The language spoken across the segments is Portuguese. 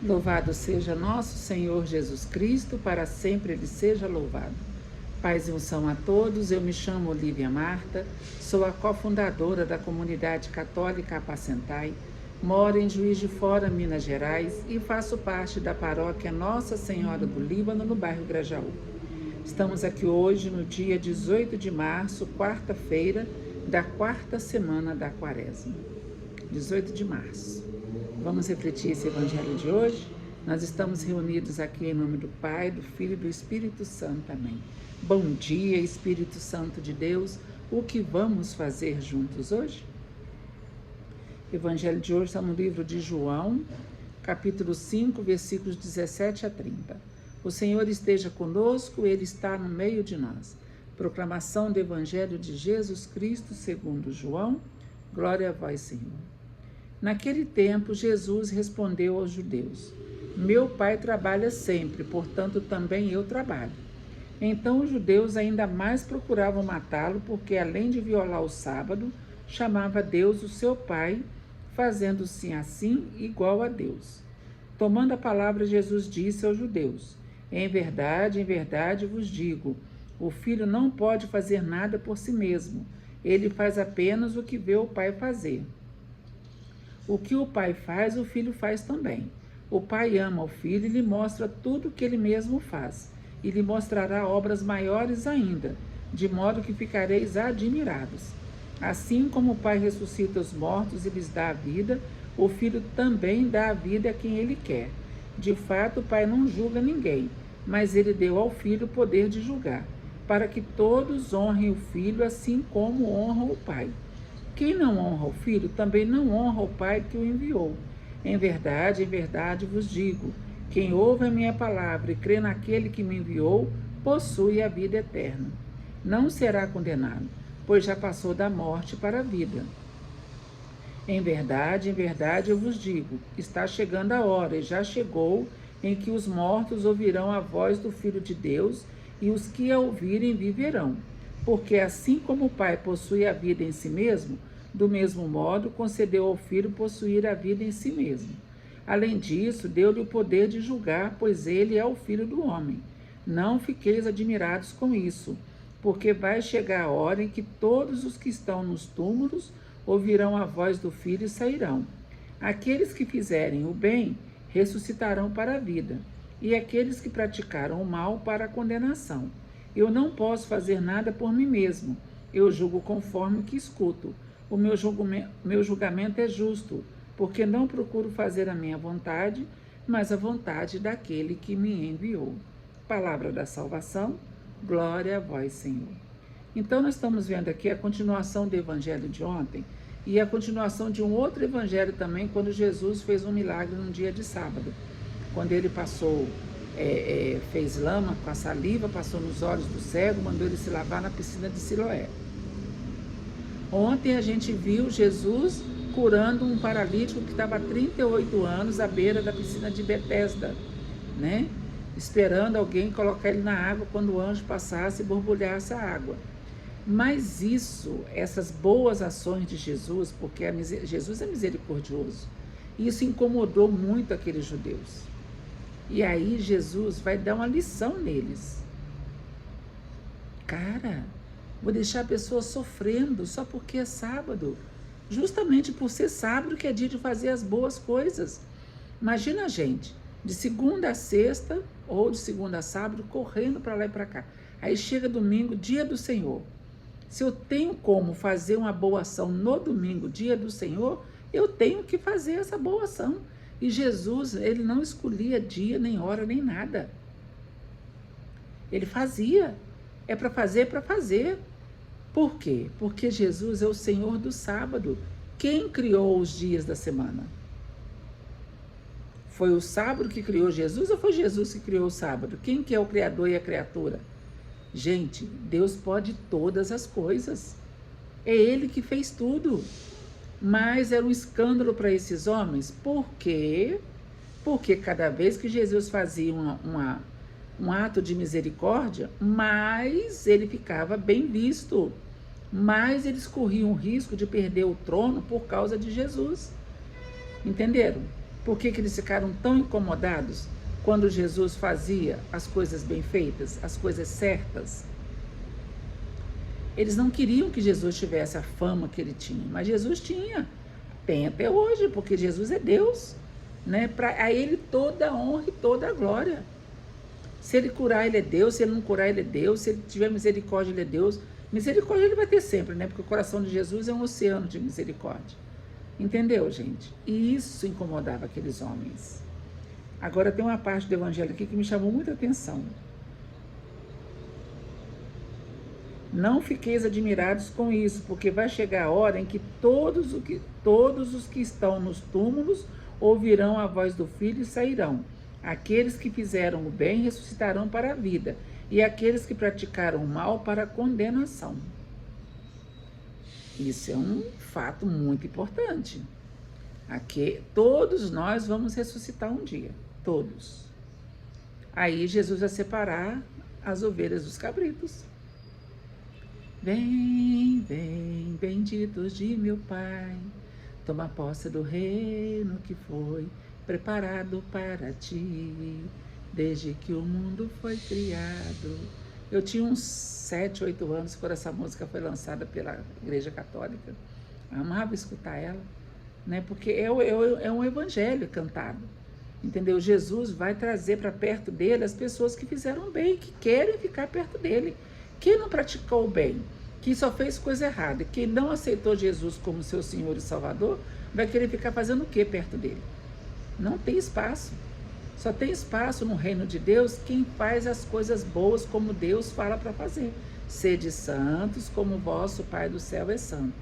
Louvado seja nosso Senhor Jesus Cristo, para sempre Ele seja louvado. Paz e unção a todos, eu me chamo Olívia Marta, sou a cofundadora da Comunidade Católica Apacentai, moro em Juiz de Fora, Minas Gerais e faço parte da paróquia Nossa Senhora do Líbano, no bairro Grajaú. Estamos aqui hoje no dia 18 de março, quarta-feira da quarta semana da Quaresma. 18 de março. Vamos refletir esse evangelho de hoje? Nós estamos reunidos aqui em nome do Pai, do Filho e do Espírito Santo. Amém. Bom dia, Espírito Santo de Deus. O que vamos fazer juntos hoje? O evangelho de hoje está no livro de João, capítulo 5, versículos 17 a 30. O Senhor esteja conosco, Ele está no meio de nós. Proclamação do evangelho de Jesus Cristo segundo João. Glória a vós, Senhor. Naquele tempo, Jesus respondeu aos judeus: Meu Pai trabalha sempre, portanto também eu trabalho. Então os judeus ainda mais procuravam matá-lo, porque além de violar o sábado, chamava Deus o seu Pai, fazendo-se assim igual a Deus. Tomando a palavra, Jesus disse aos judeus: em verdade vos digo, o Filho não pode fazer nada por si mesmo. Ele faz apenas o que vê o Pai fazer. O que o Pai faz, o Filho faz também. O Pai ama o Filho e lhe mostra tudo o que ele mesmo faz, e lhe mostrará obras maiores ainda, de modo que ficareis admirados. Assim como o Pai ressuscita os mortos e lhes dá a vida, o Filho também dá a vida a quem ele quer. De fato, o Pai não julga ninguém, mas ele deu ao Filho o poder de julgar, para que todos honrem o Filho assim como honram o Pai. Quem não honra o Filho, também não honra o Pai que o enviou. Em verdade vos digo, quem ouve a minha palavra e crê naquele que me enviou, possui a vida eterna. Não será condenado, pois já passou da morte para a vida. Em verdade eu vos digo, está chegando a hora, e já chegou, em que os mortos ouvirão a voz do Filho de Deus, e os que a ouvirem viverão. Porque assim como o Pai possui a vida em si mesmo, do mesmo modo concedeu ao Filho possuir a vida em si mesmo. Além disso, deu-lhe o poder de julgar, pois ele é o Filho do homem. Não fiqueis admirados com isso, porque vai chegar a hora em que todos os que estão nos túmulos ouvirão a voz do Filho e sairão. Aqueles que fizerem o bem ressuscitarão para a vida, e aqueles que praticaram o mal para a condenação. Eu não posso fazer nada por mim mesmo, eu julgo conforme o que escuto. O meu julgamento é justo, porque não procuro fazer a minha vontade, mas a vontade daquele que me enviou. Palavra da salvação, glória a vós, Senhor. Então, nós estamos vendo aqui a continuação do evangelho de ontem e a continuação de um outro evangelho também, quando Jesus fez um milagre no dia de sábado. Quando ele fez lama com a saliva, passou nos olhos do cego, mandou ele se lavar na piscina de Siloé. Ontem a gente viu Jesus curando um paralítico que estava há 38 anos à beira da piscina de Betesda, né? Esperando alguém colocar ele na água quando o anjo passasse e borbulhasse a água. Mas essas boas ações de Jesus, porque Jesus é misericordioso, isso incomodou muito aqueles judeus. E aí Jesus vai dar uma lição neles. Cara, vou deixar a pessoa sofrendo só porque é sábado. Justamente por ser sábado que é dia de fazer as boas coisas. Imagina a gente, de segunda a sexta ou de segunda a sábado, correndo para lá e para cá. Aí chega domingo, dia do Senhor. Se eu tenho como fazer uma boa ação no domingo, dia do Senhor, eu tenho que fazer essa boa ação. E Jesus, ele não escolhia dia, nem hora, nem nada. Ele fazia. É para fazer, para fazer. Por quê? Porque Jesus é o Senhor do sábado. Quem criou os dias da semana? Foi o sábado que criou Jesus ou foi Jesus que criou o sábado? Quem que é o Criador e a criatura? Gente, Deus pode todas as coisas. É Ele que fez tudo. Mas era um escândalo para esses homens. Por quê? Porque cada vez que Jesus fazia um ato de misericórdia, mais ele ficava bem visto, mais eles corriam o risco de perder o trono por causa de Jesus. Entenderam? Por que eles ficaram tão incomodados quando Jesus fazia as coisas bem feitas, as coisas certas? Eles não queriam que Jesus tivesse a fama que ele tinha, mas Jesus tinha, tem até hoje, porque Jesus é Deus, né? Para a ele toda a honra e toda a glória. Se ele curar, ele é Deus. Se ele não curar, ele é Deus. Se ele tiver misericórdia, ele é Deus. Misericórdia ele vai ter sempre, né? Porque o coração de Jesus é um oceano de misericórdia. Entendeu, gente? E isso incomodava aqueles homens. Agora tem uma parte do evangelho aqui que me chamou muita atenção. Não fiqueis admirados com isso, porque vai chegar a hora em que todos os que estão nos túmulos ouvirão a voz do Filho e sairão. Aqueles que fizeram o bem ressuscitarão para a vida, e aqueles que praticaram o mal para a condenação. Isso é um fato muito importante. Aqui, todos nós vamos ressuscitar um dia, todos. Aí Jesus vai separar as ovelhas dos cabritos. Vem, vem, benditos de meu Pai, toma posse do reino que foi preparado para ti, desde que o mundo foi criado. Eu tinha uns 7, 8 anos quando essa música foi lançada pela Igreja Católica. Eu amava escutar ela, né? Porque é um evangelho cantado, entendeu? Jesus vai trazer para perto dele as pessoas que fizeram bem, que querem ficar perto dele. Quem não praticou o bem, que só fez coisa errada, que não aceitou Jesus como seu Senhor e Salvador, vai querer ficar fazendo o que perto dele? Não tem espaço. Só tem espaço no reino de Deus quem faz as coisas boas como Deus fala para fazer. Sede santos como vosso Pai do céu é santo.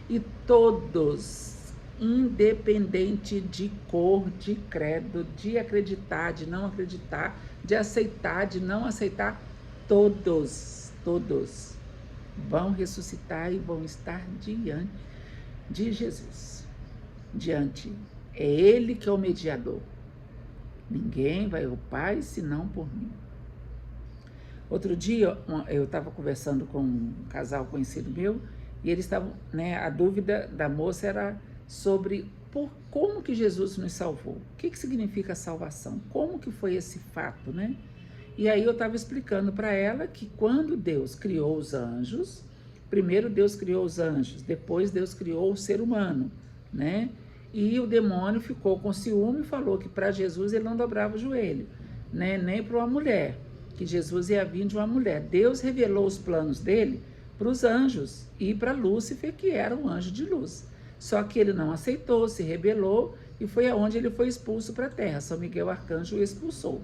E todos, independente de cor, de credo, de acreditar, de não acreditar, de aceitar, de não aceitar, todos vão ressuscitar e vão estar diante de Jesus. É Ele que é o mediador. Ninguém vai ao Pai senão por mim. Outro dia eu estava conversando com um casal conhecido meu e eles estavam, né, a dúvida da moça era sobre como que Jesus nos salvou. O que significa salvação? Como que foi esse fato, né? E aí eu estava explicando para ela que quando Deus criou os anjos, primeiro Deus criou os anjos, depois Deus criou o ser humano, né? E o demônio ficou com ciúme e falou que para Jesus ele não dobrava o joelho, né? Nem para uma mulher, que Jesus ia vir de uma mulher. Deus revelou os planos dele para os anjos e para Lúcifer, que era um anjo de luz. Só que ele não aceitou, se rebelou e foi aonde ele foi expulso para a terra. São Miguel Arcanjo o expulsou,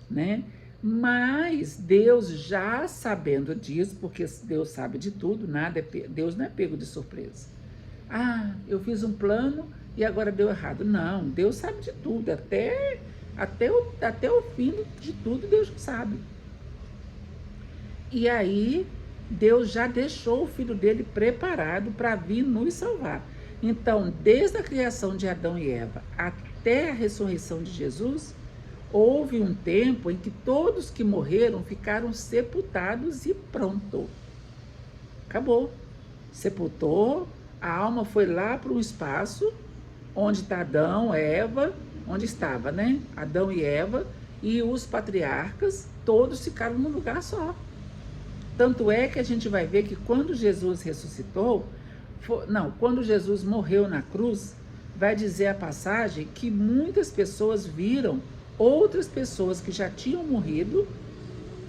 né? Mas Deus, já sabendo disso, porque Deus sabe de tudo, Deus não é pego de surpresa. Ah, eu fiz um plano e agora deu errado. Não, Deus sabe de tudo, até o fim de tudo Deus já sabe. E aí Deus já deixou o filho dele preparado para vir nos salvar. Então, desde a criação de Adão e Eva até a ressurreição de Jesus, houve um tempo em que todos que morreram ficaram sepultados e pronto. Acabou. Sepultou, a alma foi lá para o espaço, onde está Adão, Eva, onde estava, né? Adão e Eva, e os patriarcas, todos ficaram num lugar só. Tanto é que a gente vai ver que quando Jesus ressuscitou, quando Jesus morreu na cruz, vai dizer a passagem que muitas pessoas viram outras pessoas que já tinham morrido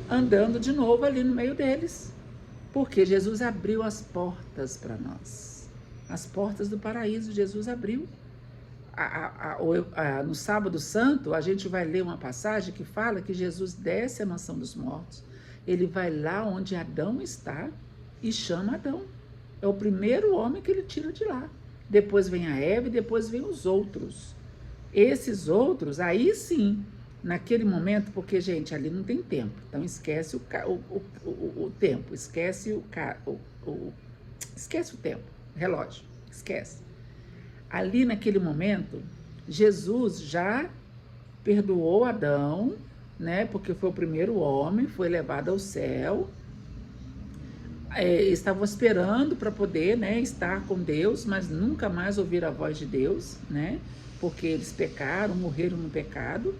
andando de novo ali no meio deles, porque Jesus abriu as portas para nós, as portas do paraíso. Jesus abriu. No sábado santo a gente vai ler uma passagem que fala que Jesus desce à mansão dos mortos, ele vai lá onde Adão está e chama Adão. É o primeiro homem que ele tira de lá. Depois vem a Eva e depois vem os outros. Esses outros, aí sim, naquele momento, porque, gente, ali não tem tempo. Então, esquece o tempo, esquece o tempo, relógio, esquece. Ali, naquele momento, Jesus já perdoou Adão, né? Porque foi o primeiro homem, foi levado ao céu. Estavam esperando para poder, né, estar com Deus, mas nunca mais ouvir a voz de Deus, né? porque eles pecaram, morreram no pecado,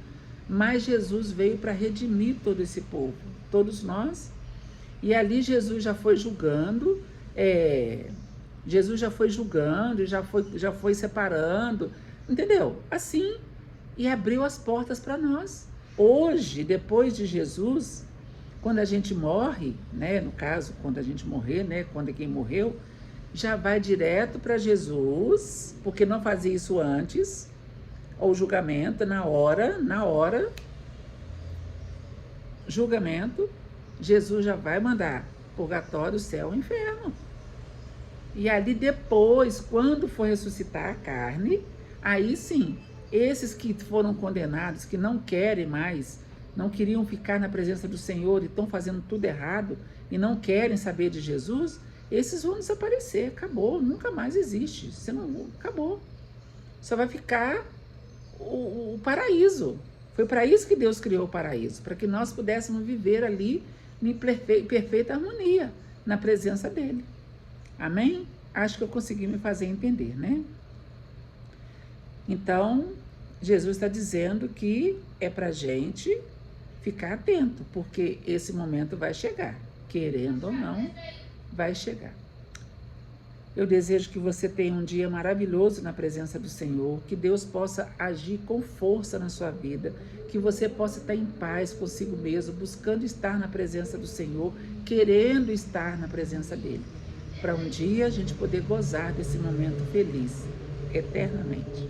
mas Jesus veio para redimir todo esse povo, todos nós. E ali Jesus já foi julgando, já foi separando, entendeu? Assim, e abriu as portas para nós. Hoje, depois de Jesus, quando a gente morre, né, no caso, quando a gente morrer, né, quando quem morreu, já vai direto para Jesus, porque não fazia isso antes, ou julgamento, na hora, julgamento, Jesus já vai mandar purgatório, céu e inferno. E ali depois, quando for ressuscitar a carne, aí sim, esses que foram condenados, que não querem mais, não queriam ficar na presença do Senhor e estão fazendo tudo errado e não querem saber de Jesus, esses vão desaparecer, acabou, nunca mais existe, você não, acabou. Só vai ficar o paraíso. Foi para isso que Deus criou o paraíso, para que nós pudéssemos viver ali em perfeita harmonia, na presença dele. Amém? Acho que eu consegui me fazer entender, né? Então, Jesus está dizendo que é para a gente ficar atento, porque esse momento vai chegar, querendo ou não, vai chegar. Eu desejo que você tenha um dia maravilhoso na presença do Senhor, que Deus possa agir com força na sua vida, que você possa estar em paz consigo mesmo, buscando estar na presença do Senhor, querendo estar na presença dele, para um dia a gente poder gozar desse momento feliz, eternamente.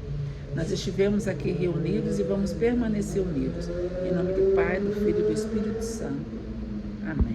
Nós estivemos aqui reunidos e vamos permanecer unidos. Em nome do Pai, do Filho e do Espírito Santo. Amém.